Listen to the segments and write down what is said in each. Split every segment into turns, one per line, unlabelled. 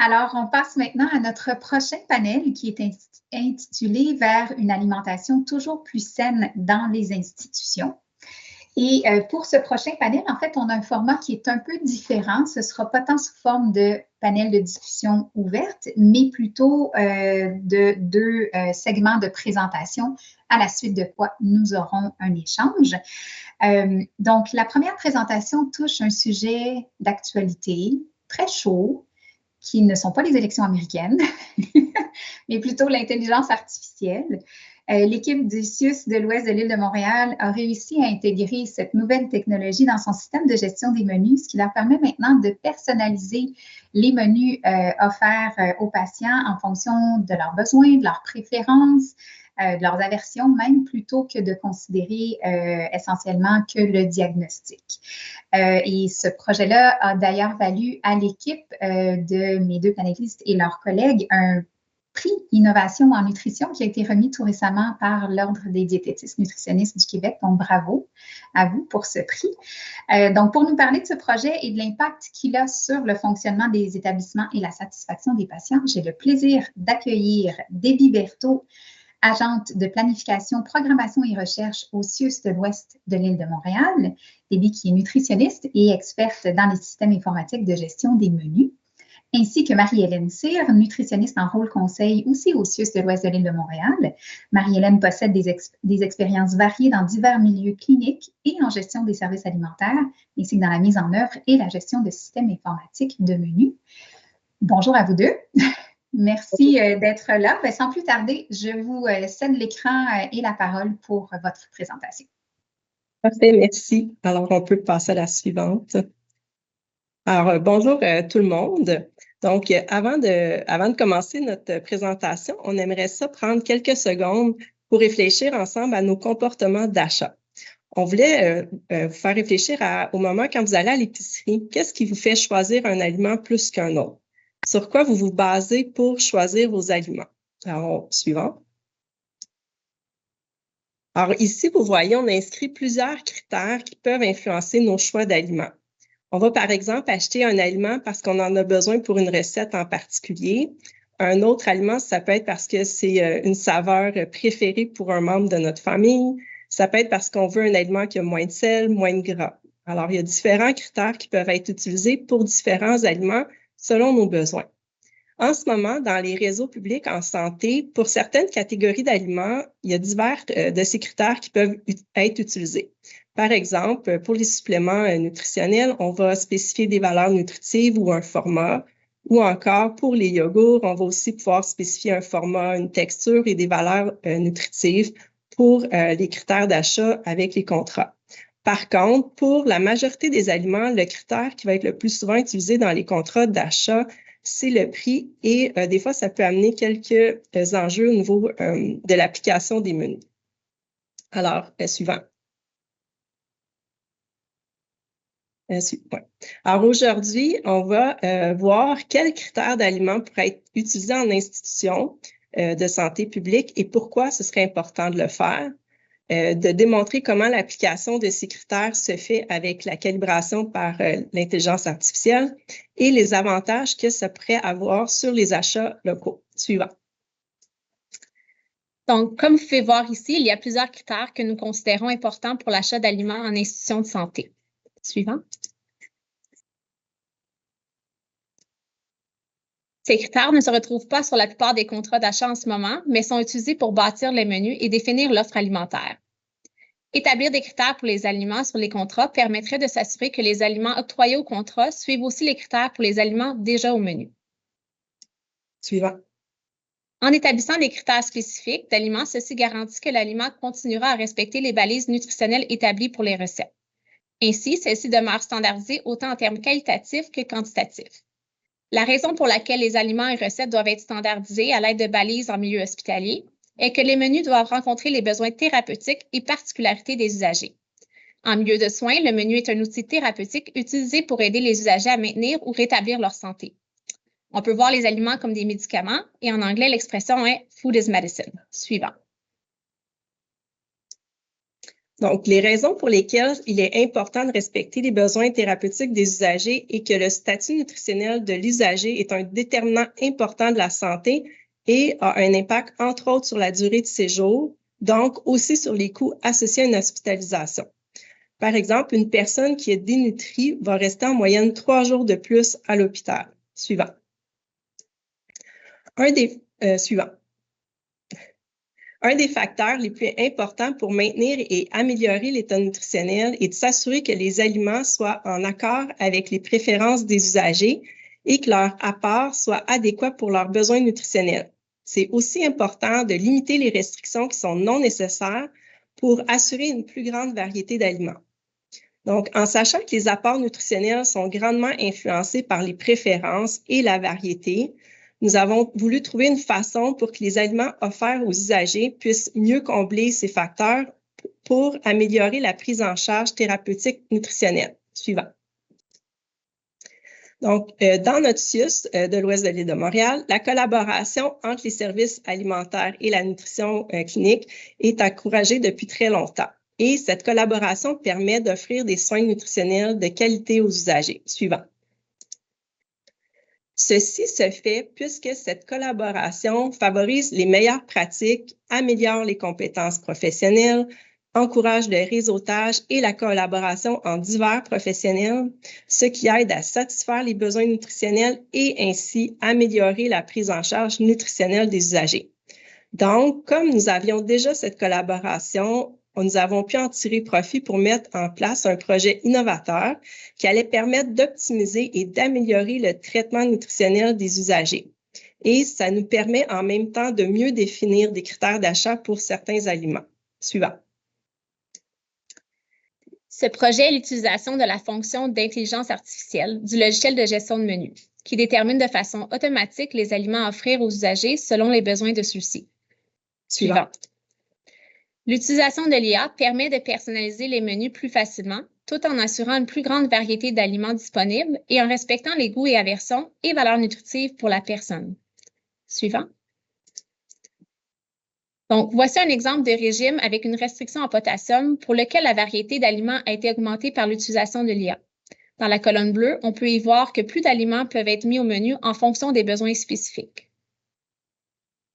Alors, on passe maintenant à notre prochain panel qui est intitulé « Vers une alimentation toujours plus saine dans les institutions ». Et pour ce prochain panel, en fait, on a un format qui est un peu différent. Ce ne sera pas tant sous forme de panel de discussion ouverte, mais plutôt de deux segments de présentation, à la suite de quoi nous aurons un échange. Donc, la première présentation touche un sujet d'actualité très chaud, qui ne sont pas les élections américaines, mais plutôt l'intelligence artificielle. L'équipe du CIUS de l'Ouest de l'île de Montréal a réussi à intégrer cette nouvelle technologie dans son système de gestion des menus, ce qui leur permet maintenant de personnaliser les menus offerts aux patients en fonction de leurs besoins, de leurs préférences, de leurs aversions même, plutôt que de considérer essentiellement que le diagnostic. Et ce projet-là a d'ailleurs valu à l'équipe de mes deux panélistes et leurs collègues un prix Innovation en nutrition qui a été remis tout récemment par l'Ordre des diététistes nutritionnistes du Québec. Donc, bravo à vous pour ce prix. Donc, pour nous parler de ce projet et de l'impact qu'il a sur le fonctionnement des établissements et la satisfaction des patients, j'ai le plaisir d'accueillir Déby Berthaud, agente de planification, programmation et recherche au CIUS de l'Ouest de l'île de Montréal. Déby qui est nutritionniste et experte dans les systèmes informatiques de gestion des menus, ainsi que Marie-Hélène Cyr, nutritionniste en rôle conseil aussi au CIUS de l'Ouest de l'île de Montréal. Marie-Hélène possède des expériences variées dans divers milieux cliniques et en gestion des services alimentaires, ainsi que dans la mise en œuvre et la gestion de systèmes informatiques de menus. Bonjour à vous deux. Merci d'être là. Bien, sans plus tarder, je vous cède l'écran et la parole pour votre présentation.
Parfait, merci. Alors, on peut passer à la suivante. Alors, bonjour tout le monde. Donc, avant de commencer notre présentation, on aimerait ça prendre quelques secondes pour réfléchir ensemble à nos comportements d'achat. On voulait vous faire réfléchir au moment quand vous allez à l'épicerie. Qu'est-ce qui vous fait choisir un aliment plus qu'un autre? Sur quoi vous vous basez pour choisir vos aliments? Alors, suivant. Alors, ici, vous voyez, on a inscrit plusieurs critères qui peuvent influencer nos choix d'aliments. On va, par exemple, acheter un aliment parce qu'on en a besoin pour une recette en particulier. Un autre aliment, ça peut être parce que c'est une saveur préférée pour un membre de notre famille. Ça peut être parce qu'on veut un aliment qui a moins de sel, moins de gras. Alors, il y a différents critères qui peuvent être utilisés pour différents aliments selon nos besoins. En ce moment, dans les réseaux publics en santé, pour certaines catégories d'aliments, il y a divers de ces critères qui peuvent être utilisés. Par exemple, pour les suppléments nutritionnels, on va spécifier des valeurs nutritives ou un format. Ou encore, pour les yogourts, on va aussi pouvoir spécifier un format, une texture et des valeurs nutritives pour les critères d'achat avec les contrats. Par contre, pour la majorité des aliments, le critère qui va être le plus souvent utilisé dans les contrats d'achat, c'est le prix et des fois, ça peut amener quelques enjeux au niveau de l'application des menus. Alors, suivant. Ouais. Alors, aujourd'hui, on va voir quels critères d'aliments pourraient être utilisés en institution de santé publique et pourquoi ce serait important de le faire. De démontrer comment l'application de ces critères se fait avec la calibration par l'intelligence artificielle et les avantages que ça pourrait avoir sur les achats locaux. Suivant.
Donc, comme vous pouvez voir ici, il y a plusieurs critères que nous considérons importants pour l'achat d'aliments en institution de santé. Suivant. Ces critères ne se retrouvent pas sur la plupart des contrats d'achat en ce moment, mais sont utilisés pour bâtir les menus et définir l'offre alimentaire. Établir des critères pour les aliments sur les contrats permettrait de s'assurer que les aliments octroyés au contrat suivent aussi les critères pour les aliments déjà au menu.
Suivant.
En établissant des critères spécifiques d'aliments, ceci garantit que l'aliment continuera à respecter les balises nutritionnelles établies pour les recettes. Ainsi, celles-ci demeurent standardisées autant en termes qualitatifs que quantitatifs. La raison pour laquelle les aliments et recettes doivent être standardisés à l'aide de balises en milieu hospitalier est que les menus doivent rencontrer les besoins thérapeutiques et particularités des usagers. En milieu de soins, le menu est un outil thérapeutique utilisé pour aider les usagers à maintenir ou rétablir leur santé. On peut voir les aliments comme des médicaments et en anglais, l'expression est « food is medicine ». Suivant.
Donc, les raisons pour lesquelles il est important de respecter les besoins thérapeutiques des usagers et que le statut nutritionnel de l'usager est un déterminant important de la santé et a un impact, entre autres, sur la durée de séjour, donc aussi sur les coûts associés à une hospitalisation. Par exemple, une personne qui est dénutrie va rester en moyenne 3 jours de plus à l'hôpital. Suivant. Un des facteurs les plus importants pour maintenir et améliorer l'état nutritionnel est de s'assurer que les aliments soient en accord avec les préférences des usagers et que leur apport soit adéquat pour leurs besoins nutritionnels. C'est aussi important de limiter les restrictions qui sont non nécessaires pour assurer une plus grande variété d'aliments. Donc, en sachant que les apports nutritionnels sont grandement influencés par les préférences et la variété, nous avons voulu trouver une façon pour que les aliments offerts aux usagers puissent mieux combler ces facteurs pour améliorer la prise en charge thérapeutique nutritionnelle. Suivant. Donc, dans notre CIUS de l'Ouest de l'île de Montréal, la collaboration entre les services alimentaires et la nutrition clinique est encouragée depuis très longtemps. Et cette collaboration permet d'offrir des soins nutritionnels de qualité aux usagers. Suivant. Ceci se fait puisque cette collaboration favorise les meilleures pratiques, améliore les compétences professionnelles, encourage le réseautage et la collaboration en divers professionnels, ce qui aide à satisfaire les besoins nutritionnels et ainsi améliorer la prise en charge nutritionnelle des usagers. Donc, comme nous avions déjà cette collaboration, nous avons pu en tirer profit pour mettre en place un projet innovateur qui allait permettre d'optimiser et d'améliorer le traitement nutritionnel des usagers. Et ça nous permet en même temps de mieux définir des critères d'achat pour certains aliments. Suivant.
Ce projet est l'utilisation de la fonction d'intelligence artificielle du logiciel de gestion de menu, qui détermine de façon automatique les aliments à offrir aux usagers selon les besoins de ceux-ci. Suivant. L'utilisation de l'IA permet de personnaliser les menus plus facilement, tout en assurant une plus grande variété d'aliments disponibles et en respectant les goûts et aversions et valeurs nutritives pour la personne. Suivant. Donc, voici un exemple de régime avec une restriction en potassium pour lequel la variété d'aliments a été augmentée par l'utilisation de l'IA. Dans la colonne bleue, on peut y voir que plus d'aliments peuvent être mis au menu en fonction des besoins spécifiques.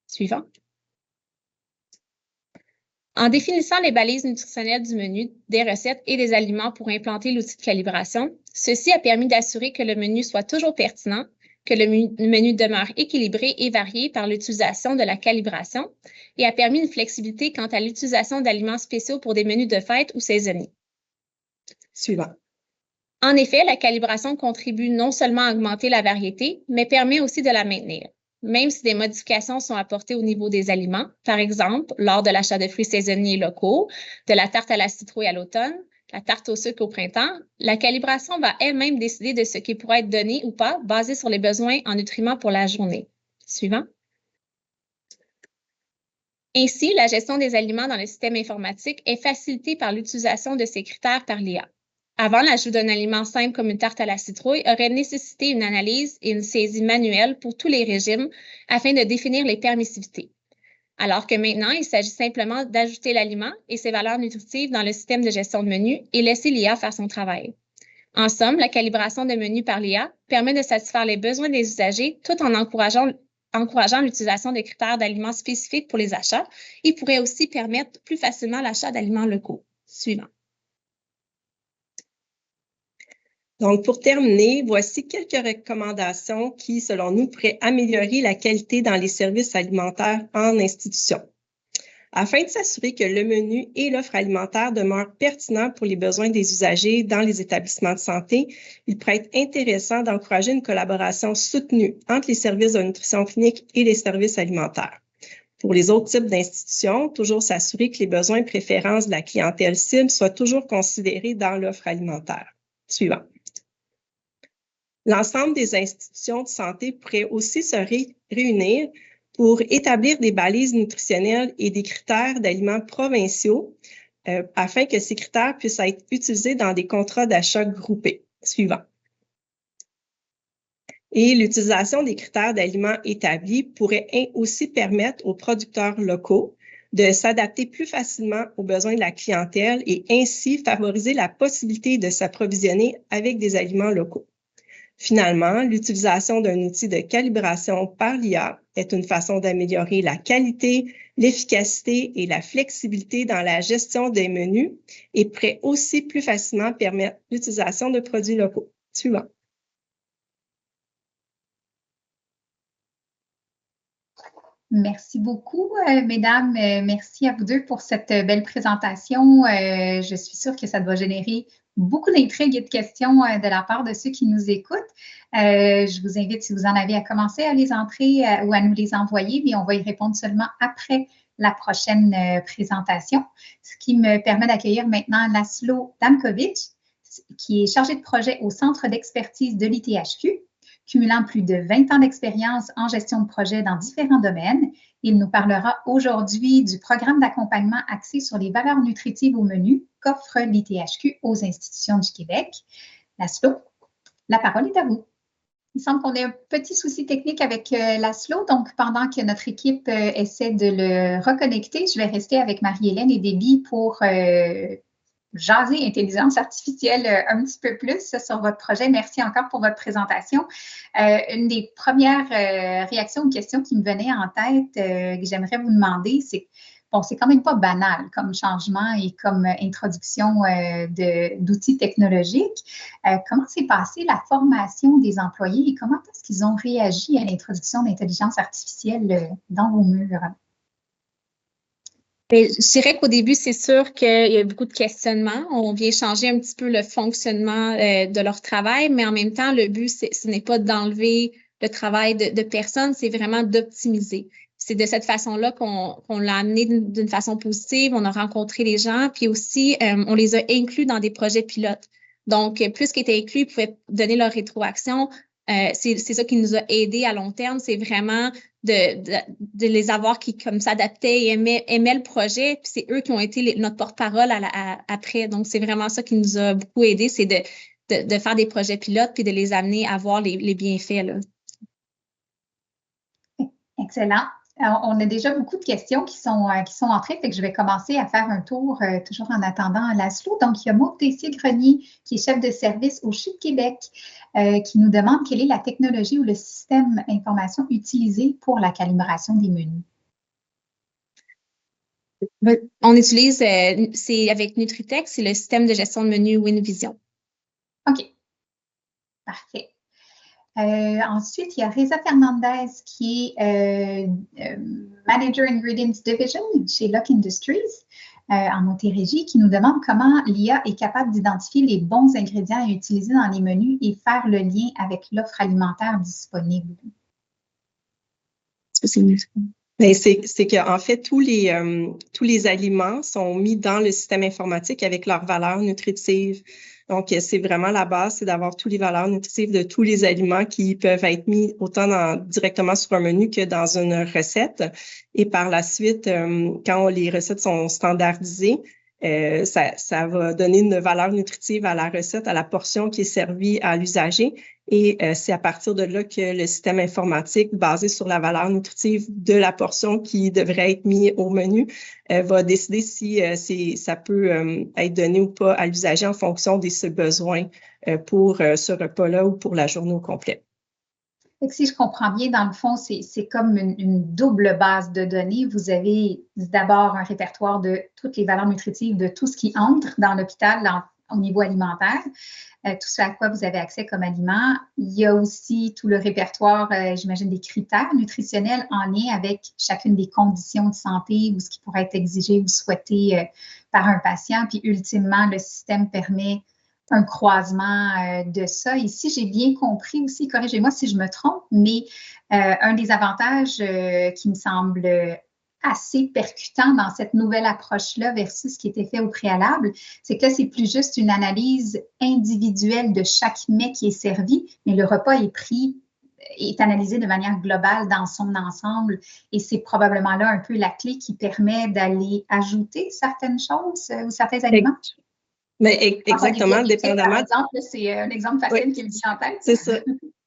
Suivant. En définissant les balises nutritionnelles du menu, des recettes et des aliments pour implanter l'outil de calibration, ceci a permis d'assurer que le menu soit toujours pertinent, que le menu demeure équilibré et varié par l'utilisation de la calibration et a permis une flexibilité quant à l'utilisation d'aliments spéciaux pour des menus de fête ou saisonniers.
Suivant.
En effet, la calibration contribue non seulement à augmenter la variété, mais permet aussi de la maintenir. Même si des modifications sont apportées au niveau des aliments, par exemple, lors de l'achat de fruits saisonniers locaux, de la tarte à la citrouille à l'automne, la tarte au sucre au printemps, la calibration va elle-même décider de ce qui pourrait être donné ou pas, basé sur les besoins en nutriments pour la journée. Suivant. Ainsi, la gestion des aliments dans le système informatique est facilitée par l'utilisation de ces critères par l'IA. Avant, l'ajout d'un aliment simple comme une tarte à la citrouille aurait nécessité une analyse et une saisie manuelle pour tous les régimes afin de définir les permissivités. Alors que maintenant, il s'agit simplement d'ajouter l'aliment et ses valeurs nutritives dans le système de gestion de menu et laisser l'IA faire son travail. En somme, la calibration de menu par l'IA permet de satisfaire les besoins des usagers tout en encourageant l'utilisation de critères d'aliments spécifiques pour les achats et pourrait aussi permettre plus facilement l'achat d'aliments locaux. Suivant.
Donc, pour terminer, voici quelques recommandations qui, selon nous, pourraient améliorer la qualité dans les services alimentaires en institution. Afin de s'assurer que le menu et l'offre alimentaire demeurent pertinents pour les besoins des usagers dans les établissements de santé, il pourrait être intéressant d'encourager une collaboration soutenue entre les services de nutrition clinique et les services alimentaires. Pour les autres types d'institutions, toujours s'assurer que les besoins et préférences de la clientèle cible soient toujours considérés dans l'offre alimentaire. Suivant. L'ensemble des institutions de santé pourraient aussi se réunir pour établir des balises nutritionnelles et des critères d'aliments provinciaux afin que ces critères puissent être utilisés dans des contrats d'achat groupés. Suivant. Et l'utilisation des critères d'aliments établis pourrait aussi permettre aux producteurs locaux de s'adapter plus facilement aux besoins de la clientèle et ainsi favoriser la possibilité de s'approvisionner avec des aliments locaux. Finalement, l'utilisation d'un outil de calibration par l'IA est une façon d'améliorer la qualité, l'efficacité et la flexibilité dans la gestion des menus et pourrait aussi plus facilement permettre l'utilisation de produits locaux. Suivant.
Merci beaucoup, mesdames. Merci à vous deux pour cette belle présentation. Je suis sûre que ça doit générer beaucoup d'intrigues et de questions de la part de ceux qui nous écoutent. Je vous invite, si vous en avez, à commencer à les entrer ou à nous les envoyer, mais on va y répondre seulement après la prochaine présentation, ce qui me permet d'accueillir maintenant Laszlo Damkovic, qui est chargé de projet au Centre d'expertise de l'ITHQ, cumulant plus de 20 ans d'expérience en gestion de projet dans différents domaines. Il nous parlera aujourd'hui du programme d'accompagnement axé sur les valeurs nutritives au menu qu'offre l'ITHQ aux institutions du Québec. Laszlo, la parole est à vous. Il semble qu'on ait un petit souci technique avec Laszlo, donc pendant que notre équipe essaie de le reconnecter, je vais rester avec Marie-Hélène et Déby pour jaser intelligence artificielle un petit peu plus sur votre projet. Merci encore pour votre présentation. Une des premières réactions ou questions qui me venaient en tête que j'aimerais vous demander, c'est bon, c'est quand même pas banal comme changement et comme introduction d'outils technologiques. Comment s'est passée la formation des employés et comment est-ce qu'ils ont réagi à l'introduction d'intelligence artificielle dans vos murs?
Je dirais qu'au début, c'est sûr qu'il y a beaucoup de questionnements. On vient changer un petit peu le fonctionnement de leur travail, mais en même temps, le but, ce n'est pas d'enlever le travail de personnes, c'est vraiment d'optimiser. C'est de cette façon-là qu'on l'a amené d'une façon positive. On a rencontré les gens, puis aussi, on les a inclus dans des projets pilotes. Donc, plus qu'ils étaient inclus, ils pouvaient donner leur rétroaction. C'est ça qui nous a aidés à long terme. C'est vraiment de les avoir qui comme s'adaptaient et aimaient le projet. Puis c'est eux qui ont été notre porte-parole après. Donc, c'est vraiment ça qui nous a beaucoup aidés, c'est de faire des projets pilotes puis de les amener à voir les bienfaits, là.
Excellent. Alors, on a déjà beaucoup de questions qui sont entrées, fait que je vais commencer à faire un tour, toujours en attendant Laszlo. Donc, il y a Maud Tessier-Grenier, qui est chef de service au CHU de Québec, qui nous demande quelle est la technologie ou le système information utilisé pour la calibration des menus.
On utilise, c'est avec Nutritech, c'est le système de gestion de menus WinVision.
OK. Parfait. Ensuite, il y a Reza Fernandez qui est Manager Ingredients Division chez Lock Industries en Montérégie, qui nous demande comment l'IA est capable d'identifier les bons ingrédients à utiliser dans les menus et faire le lien avec l'offre alimentaire disponible.
C'est qu'en fait, tous les aliments sont mis dans le système informatique avec leurs valeurs nutritives. Donc, c'est vraiment la base, c'est d'avoir toutes les valeurs nutritives de tous les aliments qui peuvent être mis autant directement sur un menu que dans une recette. Et par la suite, quand les recettes sont standardisées, ça va donner une valeur nutritive à la recette, à la portion qui est servie à l'usager. Et c'est à partir de là que le système informatique, basé sur la valeur nutritive de la portion qui devrait être mise au menu, va décider si ça peut être donné ou pas à l'usager en fonction de ses besoins pour ce repas-là ou pour la journée au complet.
Si je comprends bien, dans le fond, c'est comme une double base de données. Vous avez d'abord un répertoire de toutes les valeurs nutritives de tout ce qui entre dans l'hôpital au niveau alimentaire, tout ce à quoi vous avez accès comme aliment. Il y a aussi tout le répertoire, j'imagine, des critères nutritionnels en lien avec chacune des conditions de santé ou ce qui pourrait être exigé ou souhaité par un patient. Puis ultimement, le système permet un croisement de ça. Ici, j'ai bien compris aussi, corrigez-moi si je me trompe, mais un des avantages qui me semble assez percutant dans cette nouvelle approche-là versus ce qui était fait au préalable, c'est que là, c'est plus juste une analyse individuelle de chaque mets qui est servi, mais le repas est analysé de manière globale dans son ensemble et c'est probablement là un peu la clé qui permet d'aller ajouter certaines choses ou certains aliments.
Mais exactement, dépendamment.
Par exemple, c'est un exemple facile qui me vient en tête.
C'est ça.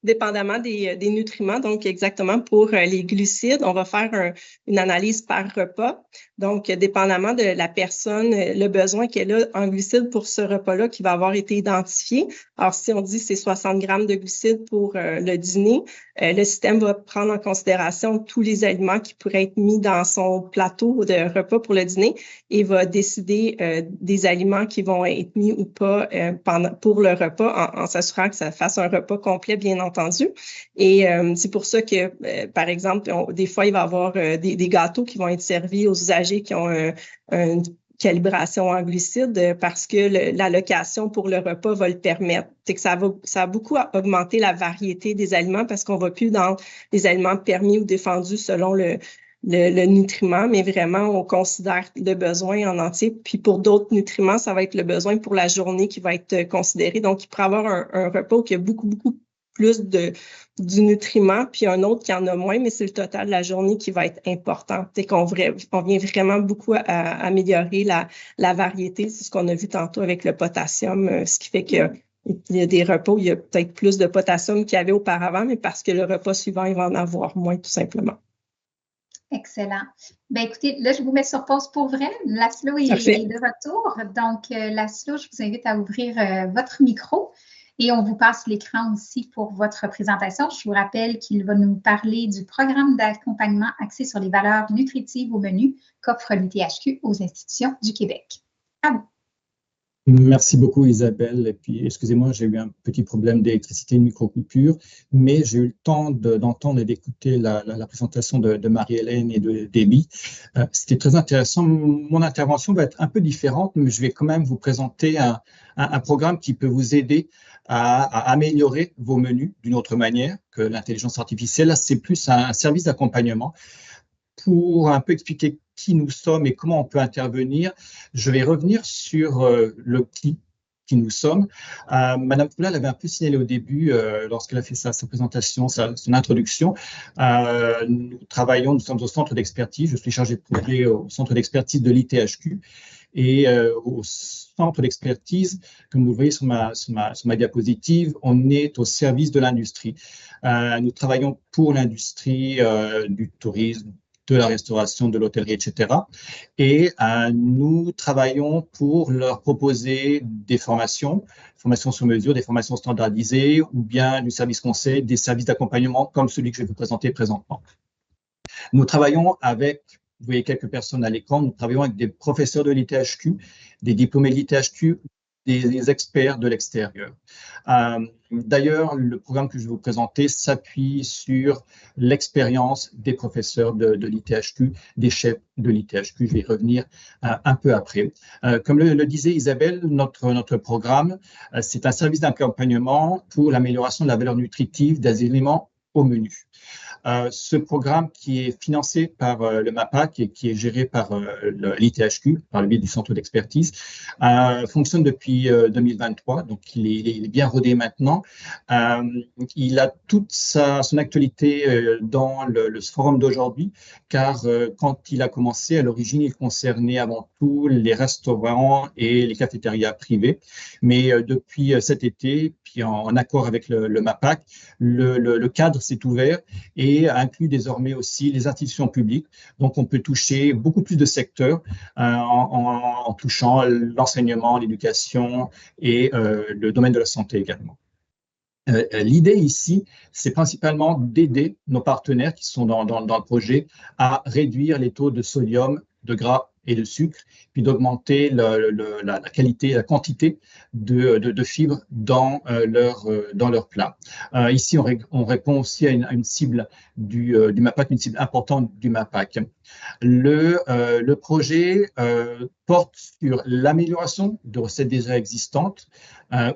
dépendamment des nutriments. Donc, exactement pour les glucides, on va faire une analyse par repas. Donc, dépendamment de la personne, le besoin qu'elle a en glucides pour ce repas-là qui va avoir été identifié. Alors, si on dit c'est 60 grammes de glucides pour le dîner, le système va prendre en considération tous les aliments qui pourraient être mis dans son plateau de repas pour le dîner et va décider des aliments qui vont être mis ou pas pour le repas en s'assurant que ça fasse un repas complet, bien entendu. Et c'est pour ça que, par exemple, des fois, il va y avoir des gâteaux qui vont être servis aux usagers qui ont une calibration en glucides parce que l'allocation pour le repas va le permettre. C'est que ça a beaucoup augmenté la variété des aliments parce qu'on va plus dans les aliments permis ou défendus selon le nutriment, mais vraiment, on considère le besoin en entier. Puis pour d'autres nutriments, ça va être le besoin pour la journée qui va être considéré. Donc, il pourrait avoir un repas où il y a beaucoup plus du nutriment, puis un autre qui en a moins, mais c'est le total de la journée qui va être important. C'est qu'on vient vraiment beaucoup à améliorer la variété. C'est ce qu'on a vu tantôt avec le potassium, ce qui fait que il y a des repas où il y a peut-être plus de potassium qu'il y avait auparavant, mais parce que le repas suivant, il va en avoir moins, tout simplement.
Excellent. Bien, écoutez, là, je vous mets sur pause pour vrai. Laszlo est de retour. Donc, Laszlo, je vous invite à ouvrir votre micro et on vous passe l'écran aussi pour votre présentation. Je vous rappelle qu'il va nous parler du programme d'accompagnement axé sur les valeurs nutritives au menu qu'offre l'ITHQ aux institutions du Québec. À vous.
Merci beaucoup Isabelle, et puis excusez-moi, j'ai eu un petit problème d'électricité, une micro-coupure, mais j'ai eu le temps d'entendre et d'écouter la présentation de Marie-Hélène et de Déby. C'était très intéressant. Mon intervention va être un peu différente, mais je vais quand même vous présenter un programme qui peut vous aider à améliorer vos menus d'une autre manière que l'intelligence artificielle. Là, c'est plus un service d'accompagnement. Pour un peu expliquer qui nous sommes et comment on peut intervenir, je vais revenir sur le qui nous sommes. Madame Poulin l'avait un peu signalé au début lorsqu'elle a fait sa présentation, son introduction. Nous sommes au centre d'expertise. Je suis chargé de projet au centre d'expertise de l'ITHQ et au centre d'expertise, comme vous le voyez sur ma diapositive, on est au service de l'industrie. Nous travaillons pour l'industrie du tourisme, de la restauration, de l'hôtellerie, etc. Et nous travaillons pour leur proposer des formations sur mesure, des formations standardisées ou bien du service conseil, des services d'accompagnement comme celui que je vais vous présenter présentement. Nous travaillons avec, vous voyez quelques personnes à l'écran, nous travaillons avec des professeurs de l'ITHQ, des diplômés de l'ITHQ, des experts de l'extérieur. D'ailleurs, le programme que je vais vous présenter s'appuie sur l'expérience des professeurs de l'ITHQ, des chefs de l'ITHQ. Je vais y revenir un peu après. Comme le disait Isabelle, notre programme, c'est un service d'accompagnement pour l'amélioration de la valeur nutritive des aliments au menu. Ce programme qui est financé par le MAPAC et qui est géré par l'ITHQ, par le biais du centre d'expertise, fonctionne depuis 2023, donc il est bien rodé maintenant. Il a toute son actualité dans le forum d'aujourd'hui, car quand il a commencé, à l'origine, il concernait avant tout les restaurants et les cafétérias privées. Mais depuis cet été, puis en accord avec le MAPAC, le cadre s'est ouvert et inclut désormais aussi les institutions publiques. Donc, on peut toucher beaucoup plus de secteurs en touchant l'enseignement, l'éducation et le domaine de la santé également. L'idée ici, c'est principalement d'aider nos partenaires qui sont dans le projet à réduire les taux de sodium, de gras et de sucre, puis d'augmenter la qualité, la quantité de fibres dans leur plat. Ici, on répond aussi à une cible du MAPAC, une cible importante du MAPAC. Le projet porte sur l'amélioration de recettes déjà existantes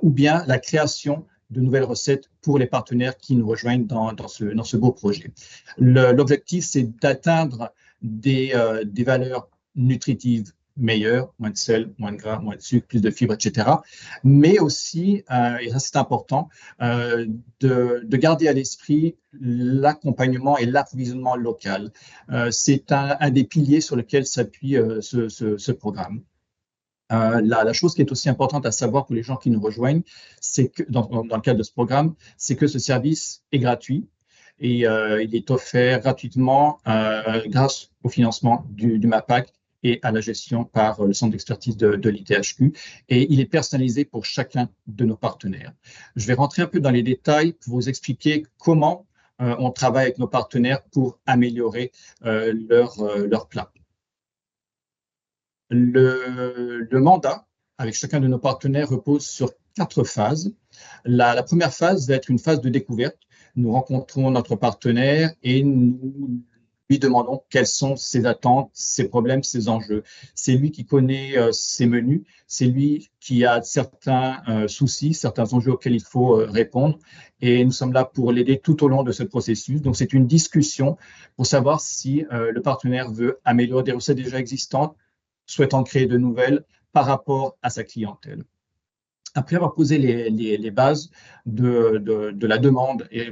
ou bien la création de nouvelles recettes pour les partenaires qui nous rejoignent dans ce beau projet. L'objectif, c'est d'atteindre des valeurs nutritives meilleures, moins de sel, moins de gras, moins de sucre, plus de fibres, etc. Mais aussi, et ça c'est important, de garder à l'esprit l'accompagnement et l'approvisionnement local. C'est un des piliers sur lesquels s'appuie ce programme. La chose qui est aussi importante à savoir pour les gens qui nous rejoignent, c'est que dans le cadre de ce programme, c'est que ce service est gratuit et il est offert gratuitement grâce au financement du MAPAC et à la gestion par le centre d'expertise de l'ITHQ. Et il est personnalisé pour chacun de nos partenaires. Je vais rentrer un peu dans les détails pour vous expliquer comment on travaille avec nos partenaires pour améliorer leur plat. Le mandat avec chacun de nos partenaires repose sur 4 phases. La première phase va être une phase de découverte. Nous rencontrons notre partenaire et nous lui demandons quelles sont ses attentes, ses problèmes, ses enjeux. C'est lui qui connaît ses menus, c'est lui qui a certains soucis, certains enjeux auxquels il faut répondre. Et nous sommes là pour l'aider tout au long de ce processus. Donc, c'est une discussion pour savoir si le partenaire veut améliorer des recettes déjà existantes, souhaitant créer de nouvelles par rapport à sa clientèle. Après avoir posé les bases de la demande et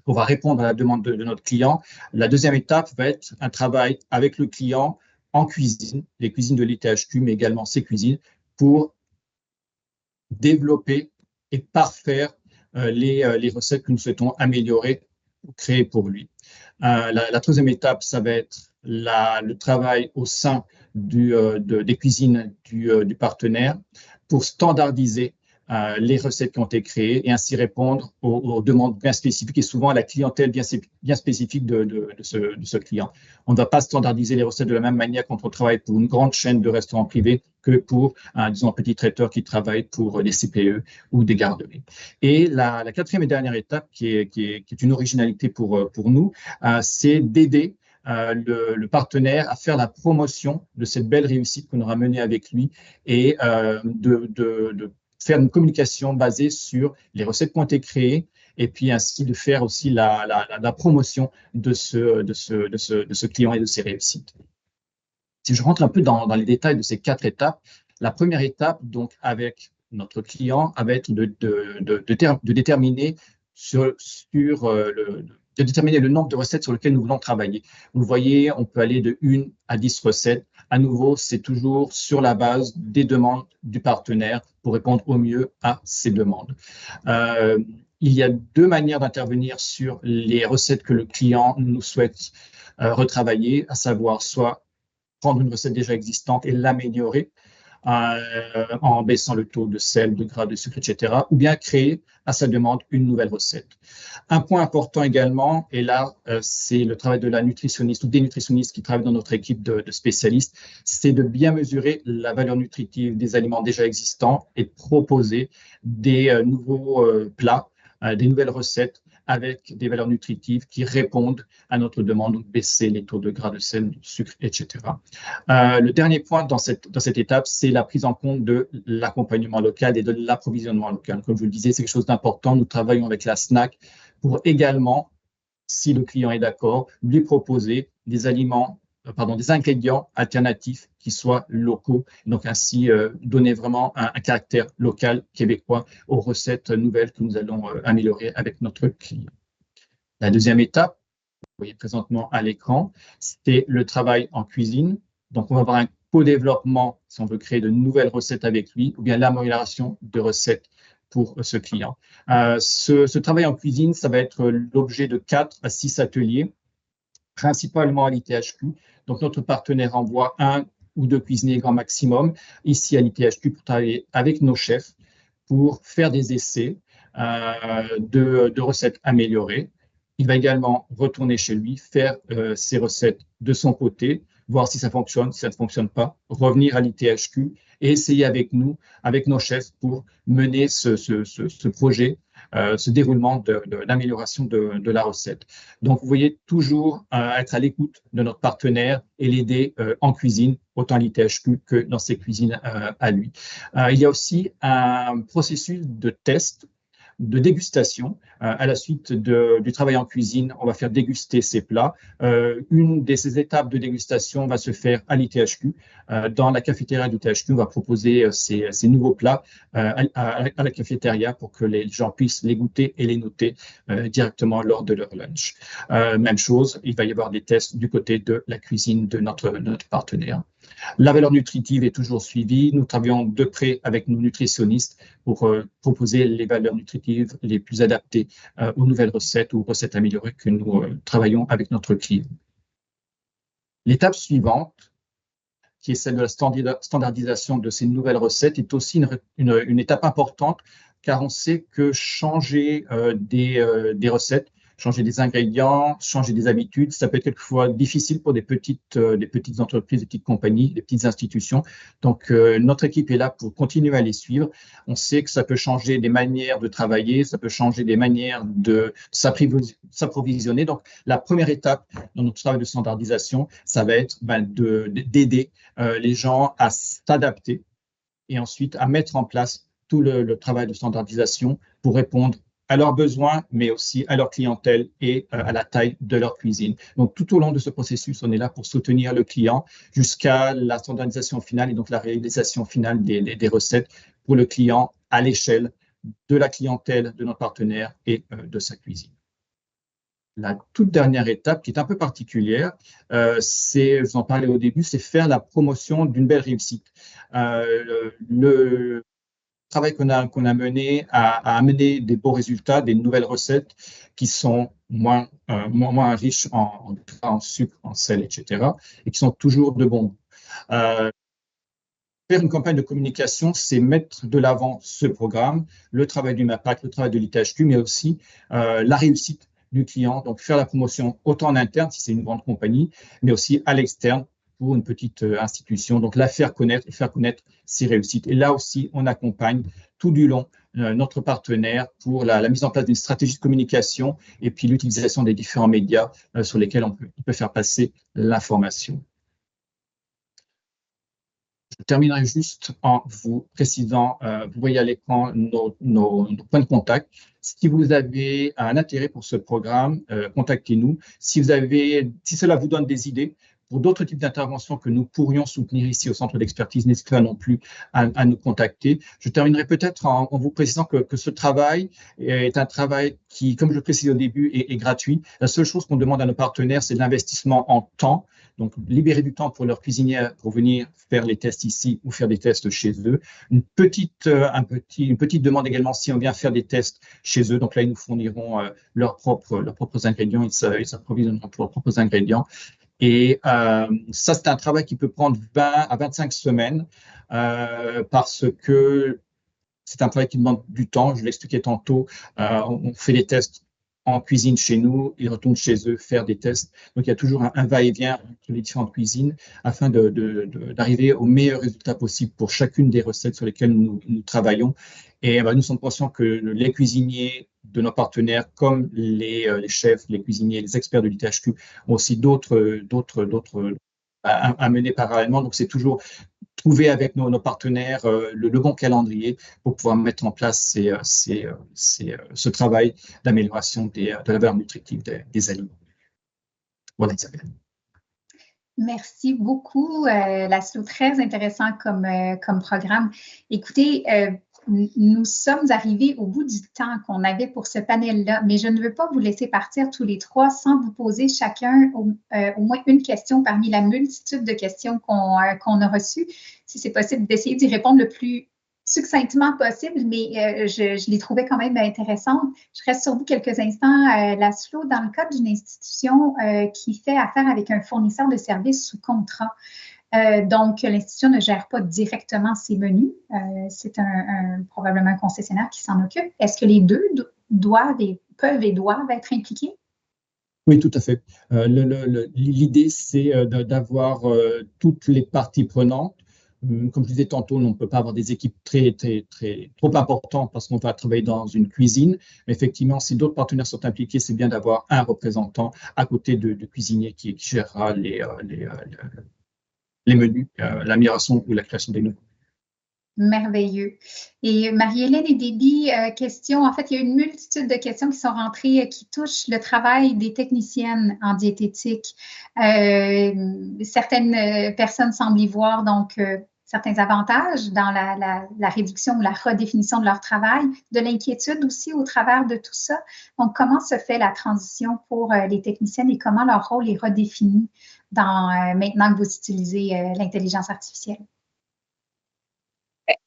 on va répondre à la demande de notre client, la deuxième étape va être un travail avec le client en cuisine, les cuisines de l'ITHQ, mais également ses cuisines, pour développer et parfaire les recettes que nous souhaitons améliorer ou créer pour lui. La troisième étape, ça va être le travail au sein des cuisines du partenaire pour standardiser les recettes qui ont été créées et ainsi répondre aux demandes bien spécifiques et souvent à la clientèle bien spécifique de ce client. On ne va pas standardiser les recettes de la même manière quand on travaille pour une grande chaîne de restaurants privés que pour, disons, un petit traiteur qui travaille pour les CPE ou des garderies. Et la quatrième et dernière étape, qui est une originalité pour nous, c'est d'aider le partenaire à faire la promotion de cette belle réussite qu'on aura menée avec lui et de faire une communication basée sur les recettes qui ont été créées et puis ainsi de faire aussi la promotion de ce client et de ses réussites. Si je rentre un peu dans les détails de ces 4 étapes, la première étape, donc avec notre client, va être de déterminer de déterminer le nombre de recettes sur lesquelles nous voulons travailler. Vous voyez, on peut aller de 1 à 10 recettes. À nouveau, c'est toujours sur la base des demandes du partenaire pour répondre au mieux à ces demandes. Il y a 2 manières d'intervenir sur les recettes que le client nous souhaite retravailler, à savoir soit prendre une recette déjà existante et l'améliorer, en baissant le taux de sel, de gras, de sucre, etc., ou bien créer à sa demande une nouvelle recette. Un point important également, et là, c'est le travail de la nutritionniste ou des nutritionnistes qui travaillent dans notre équipe de spécialistes, c'est de bien mesurer la valeur nutritive des aliments déjà existants et de proposer des nouveaux plats, des nouvelles recettes avec des valeurs nutritives qui répondent à notre demande, donc baisser les taux de gras, de sel, de sucre, etc. Le dernier point dans cette étape, c'est la prise en compte de l'accompagnement local et de l'approvisionnement local. Comme je vous le disais, c'est quelque chose d'important. Nous travaillons avec la SNAC pour également, si le client est d'accord, lui proposer des ingrédients alternatifs qui soient locaux, donc ainsi donner vraiment un caractère local québécois aux recettes nouvelles que nous allons améliorer avec notre client. La deuxième étape, vous voyez présentement à l'écran, c'est le travail en cuisine. Donc, on va avoir un co-développement si on veut créer de nouvelles recettes avec lui, ou bien l'amélioration de recettes pour ce client. Ce travail en cuisine, ça va être l'objet de 4 à 6 ateliers, principalement à l'ITHQ. Donc, notre partenaire envoie 1 ou 2 cuisiniers grand maximum ici à l'ITHQ pour travailler avec nos chefs pour faire des essais de recettes améliorées. Il va également retourner chez lui, faire ses recettes de son côté, voir si ça fonctionne, si ça ne fonctionne pas, revenir à l'ITHQ et essayer avec nous, avec nos chefs, pour mener ce projet, ce déroulement d'amélioration de la recette. Donc, vous voyez, toujours être à l'écoute de notre partenaire et l'aider en cuisine, autant à l'ITHQ que dans ses cuisines à lui. Il y a aussi un processus de test, de dégustation. À la suite du travail en cuisine, on va faire déguster ces plats. Une de ces étapes de dégustation va se faire à l'ITHQ. Dans la cafétéria de l'ITHQ, on va proposer ces nouveaux plats à la cafétéria pour que les gens puissent les goûter et les noter directement lors de leur lunch. Même chose, il va y avoir des tests du côté de la cuisine de notre partenaire. La valeur nutritive est toujours suivie. Nous travaillons de près avec nos nutritionnistes pour proposer les valeurs nutritives les plus adaptées aux nouvelles recettes ou recettes améliorées que nous travaillons avec notre client. L'étape suivante, qui est celle de la standardisation de ces nouvelles recettes, est aussi une étape importante, car on sait que changer des recettes, changer des ingrédients, changer des habitudes, ça peut être quelquefois difficile pour des petites entreprises, des petites compagnies, des petites institutions. Donc, notre équipe est là pour continuer à les suivre. On sait que ça peut changer des manières de travailler, ça peut changer des manières de s'approvisionner. Donc, la première étape dans notre travail de standardisation, ça va être d'aider les gens à s'adapter et ensuite à mettre en place tout le travail de standardisation pour répondre à leurs besoins, mais aussi à leur clientèle et à la taille de leur cuisine. Donc, tout au long de ce processus, on est là pour soutenir le client jusqu'à la standardisation finale et donc la réalisation finale des recettes pour le client à l'échelle de la clientèle, de notre partenaire et de sa cuisine. La toute dernière étape, qui est un peu particulière, je vous en parlais au début, c'est faire la promotion d'une belle réussite. Le travail qu'on a mené a amené des beaux résultats, des nouvelles recettes qui sont moins riches en sucre, en sel, etc., et qui sont toujours de bon goût. Faire une campagne de communication, c'est mettre de l'avant ce programme, le travail du MAPAC, le travail de l'ITHQ, mais aussi la réussite du client. Donc, faire la promotion autant en interne, si c'est une grande compagnie, mais aussi à l'externe, pour une petite institution. Donc, la faire connaître et faire connaître ses réussites. Et là aussi, on accompagne tout du long notre partenaire pour la mise en place d'une stratégie de communication et puis l'utilisation des différents médias sur lesquels on peut faire passer l'information. Je terminerai juste en vous précisant, vous voyez à l'écran nos points de contact. Si vous avez un intérêt pour ce programme, contactez-nous. Si cela vous donne des idées pour d'autres types d'interventions que nous pourrions soutenir ici au centre d'expertise, n'hésitez pas non plus à nous contacter. Je terminerai peut-être en vous précisant que ce travail est un travail qui, comme je le précise au début, est gratuit. La seule chose qu'on demande à nos partenaires, c'est de l'investissement en temps. Donc, libérer du temps pour leurs cuisiniers pour venir faire les tests ici ou faire des tests chez eux. Une petite demande également si on vient faire des tests chez eux. Donc là, ils nous fourniront leurs propres ingrédients. Ils s'approvisionneront pour leurs propres ingrédients. Et ça, c'est un travail qui peut prendre 20 à 25 semaines parce que c'est un travail qui demande du temps. Je l'expliquais tantôt. On fait les tests en cuisine chez nous, ils retournent chez eux faire des tests. Donc, il y a toujours un va-et-vient entre les différentes cuisines afin d'arriver au meilleur résultat possible pour chacune des recettes sur lesquelles nous travaillons. Et nous sommes conscients que les cuisiniers de nos partenaires, comme les chefs, les cuisiniers, les experts de l'ITHQ, ont aussi d'autres à mener parallèlement. Donc, c'est toujours trouver avec nos partenaires le bon calendrier pour pouvoir mettre en place ce travail d'amélioration de la valeur nutritive des aliments. Voilà, Isabelle.
Merci beaucoup, Laszlo. Très intéressant comme programme. Écoutez, nous sommes arrivés au bout du temps qu'on avait pour ce panel-là, mais je ne veux pas vous laisser partir tous les trois sans vous poser chacun au moins une question parmi la multitude de questions qu'on a reçues. Si c'est possible, d'essayer d'y répondre le plus succinctement possible, mais je les trouvais quand même intéressantes. Je reste sur vous quelques instants, Laszlo. Dans le cadre d'une institution qui fait affaire avec un fournisseur de services sous contrat, donc l'institution ne gère pas directement ses menus, c'est probablement un concessionnaire qui s'en occupe. Est-ce que les deux peuvent et doivent être impliqués?
Oui, tout à fait. L'idée, c'est d'avoir toutes les parties prenantes. Comme je disais tantôt, on ne peut pas avoir des équipes trop importantes parce qu'on va travailler dans une cuisine. Mais effectivement, si d'autres partenaires sont impliqués, c'est bien d'avoir un représentant à côté de cuisinier qui gérera les menus, l'amélioration ou la création des menus.
Merveilleux. Et Marie-Hélène et Déby, question. En fait, il y a une multitude de questions qui sont rentrées qui touchent le travail des techniciennes en diététique. Certaines personnes semblent y voir donc certains avantages dans la réduction ou la redéfinition de leur travail, de l'inquiétude aussi au travers de tout ça. Donc, comment se fait la transition pour les techniciennes et comment leur rôle est redéfini maintenant que vous utilisez l'intelligence artificielle?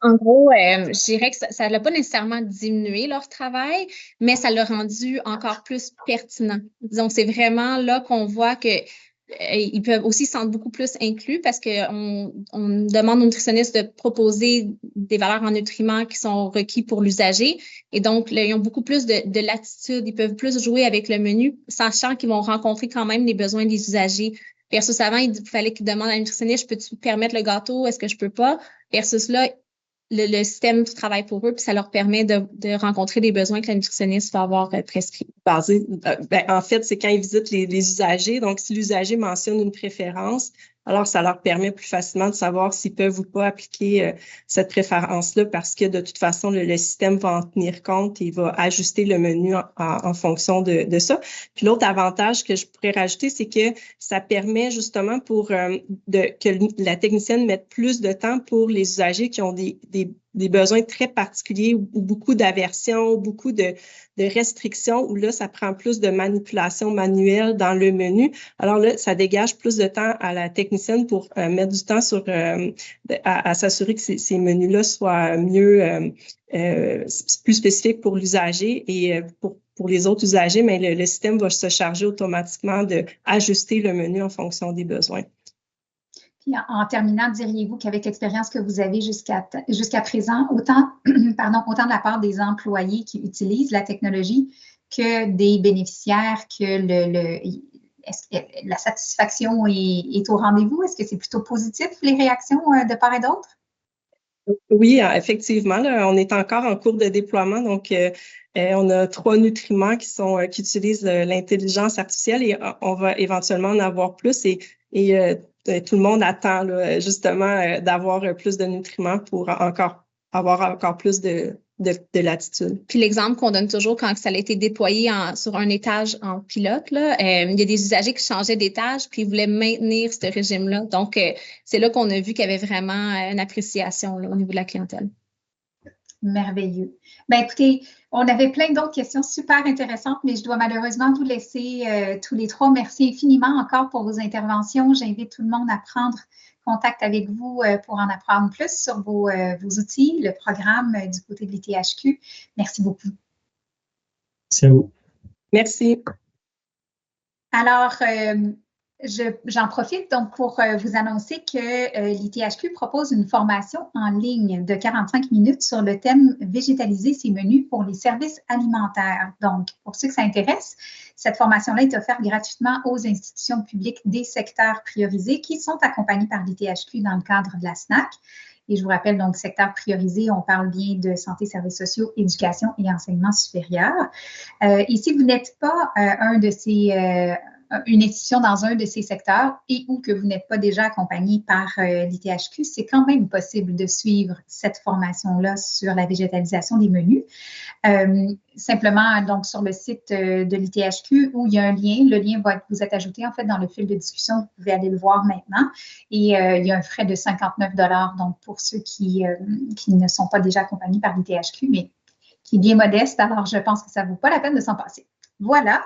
En gros, je dirais que ça n'a pas nécessairement diminué leur travail, mais ça l'a rendu encore plus pertinent. Donc, c'est vraiment là qu'on voit que ils peuvent aussi se sentir beaucoup plus inclus parce qu'on demande aux nutritionnistes de proposer des valeurs en nutriments qui sont requis pour l'usager. Et donc, là, ils ont beaucoup plus de latitude. Ils peuvent plus jouer avec le menu, sachant qu'ils vont rencontrer quand même les besoins des usagers. Versus avant, il fallait qu'ils demandent à la nutritionniste, peux-tu permettre le gâteau? Est-ce que je peux pas? Versus là, le système travaille pour eux, puis ça leur permet de rencontrer les besoins que la nutritionniste va avoir prescrits.
En fait, c'est quand ils visitent les usagers. Donc, si l'usager mentionne une préférence, alors ça leur permet plus facilement de savoir s'ils peuvent ou pas appliquer cette préférence-là parce que de toute façon, le système va en tenir compte et il va ajuster le menu en fonction de ça. Puis l'autre avantage que je pourrais rajouter, c'est que ça permet justement pour que la technicienne mette plus de temps pour les usagers qui ont des besoins très particuliers ou beaucoup d'aversion, beaucoup de restrictions, où là, ça prend plus de manipulation manuelle dans le menu. Alors là, ça dégage plus de temps à la technicienne pour mettre du temps à s'assurer que ces menus-là soient mieux, plus spécifiques pour l'usager et pour les autres usagers, mais le système va se charger automatiquement d'ajuster le menu en fonction des besoins.
Puis en terminant, diriez-vous qu'avec l'expérience que vous avez jusqu'à présent, autant de la part des employés qui utilisent la technologie que des bénéficiaires, que est-ce que la satisfaction est au rendez-vous? Est-ce que c'est plutôt positif, les réactions de part et d'autre?
Oui, effectivement, là, on est encore en cours de déploiement, donc on a 3 nutriments qui utilisent l'intelligence artificielle et on va éventuellement en avoir plus et tout le monde attend là, justement d'avoir plus de nutriments pour avoir encore plus de latitude.
Puis l'exemple qu'on donne toujours quand ça a été déployé sur un étage en pilote, là, il y a des usagers qui changeaient d'étage puis ils voulaient maintenir ce régime-là. Donc, c'est là qu'on a vu qu'il y avait vraiment une appréciation là, au niveau de la clientèle.
Merveilleux. Bien, écoutez, on avait plein d'autres questions super intéressantes, mais je dois malheureusement vous laisser tous les 3. Merci infiniment encore pour vos interventions. J'invite tout le monde à prendre contact avec vous pour en apprendre plus sur vos outils, le programme du côté de l'ITHQ. Merci beaucoup.
Merci à vous.
Merci.
Alors, j'en profite donc pour vous annoncer que l'ITHQ propose une formation en ligne de 45 minutes sur le thème « Végétaliser ses menus pour les services alimentaires ». Donc, pour ceux que ça intéresse, cette formation-là est offerte gratuitement aux institutions publiques des secteurs priorisés qui sont accompagnés par l'ITHQ dans le cadre de la SNAC. Et je vous rappelle, donc, secteur priorisé, on parle bien de santé, services sociaux, éducation et enseignement supérieur. Et si vous n'êtes pas une institution dans un de ces secteurs et ou que vous n'êtes pas déjà accompagné par l'ITHQ, c'est quand même possible de suivre cette formation-là sur la végétalisation des menus. Simplement, donc, sur le site de l'ITHQ où il y a un lien, le lien va vous être ajouté en fait dans le fil de discussion, vous pouvez aller le voir maintenant. Et il y a un frais de 59 $, donc pour ceux qui ne sont pas déjà accompagnés par l'ITHQ, mais qui est bien modeste, alors je pense que ça ne vaut pas la peine de s'en passer. Voilà.